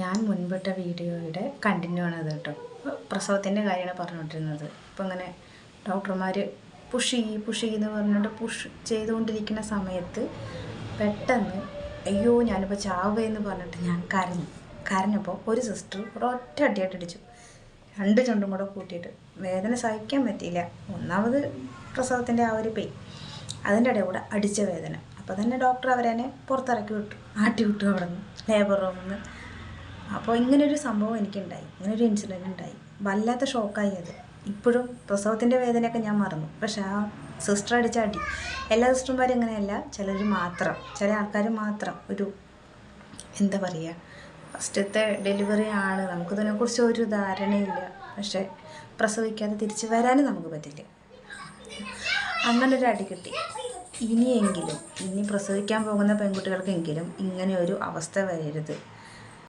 ഞാൻ മുൻപിട്ട വീഡിയോയുടെ കണ്ടിന്യൂ ആണത് കേട്ടോ. പ്രസവത്തിൻ്റെ കാര്യമാണ് പറഞ്ഞുകൊണ്ടിരുന്നത്. അപ്പോൾ അങ്ങനെ ഡോക്ടർമാർ പുഷ് എന്ന് പറഞ്ഞിട്ട് പുഷ് ചെയ്തുകൊണ്ടിരിക്കുന്ന സമയത്ത് പെട്ടെന്ന് അയ്യോ ഞാനിപ്പോൾ ചാവുകയെന്ന് പറഞ്ഞിട്ട് ഞാൻ കരഞ്ഞപ്പോൾ ഒരു സിസ്റ്റർ ഒരൊറ്റ അടിയായിട്ട് അടിച്ചു. രണ്ട് ചുണ്ടും കൂടെ കൂട്ടിയിട്ട് വേദന സഹിക്കാൻ പറ്റിയില്ല. ഒന്നാമത് പ്രസവത്തിൻ്റെ ആ ഒരു പെയിൻ, അതിൻ്റെ ഇടയിൽ കൂടെ അടിച്ച വേദന. അപ്പോൾ തന്നെ ഡോക്ടർ അവരെന്നെ പുറത്തിറക്കി വിട്ടു, ആട്ടി വിട്ടു അവിടെ നിന്ന്, ലേബർ റൂമിൽ നിന്ന്. അപ്പോൾ ഇങ്ങനൊരു സംഭവം എനിക്കുണ്ടായി, ഇങ്ങനൊരു ഇൻസിഡൻറ്റ് ഉണ്ടായി. വല്ലാത്ത ഷോക്കായി അത്. ഇപ്പോഴും പ്രസവത്തിൻ്റെ വേദനയൊക്കെ ഞാൻ മറന്നു. പക്ഷെ ആ സിസ്റ്റർ അടിച്ച അടി, എല്ലാ സിസ്റ്റർമാരും ഇങ്ങനെയല്ല, ചില ആൾക്കാർ മാത്രം ഒരു എന്താ പറയുക, ഫസ്റ്റത്തെ ഡെലിവറി ആണ്, നമുക്കിതിനെക്കുറിച്ച് ഒരു ധാരണയില്ല. പക്ഷെ പ്രസവിക്കാതെ തിരിച്ച് വരാനും നമുക്ക് പറ്റില്ല. അങ്ങനൊരു അടി കിട്ടി. ഇനി പ്രസവിക്കാൻ പോകുന്ന പെൺകുട്ടികൾക്കെങ്കിലും ഇങ്ങനെ ഒരു അവസ്ഥ വരരുത്.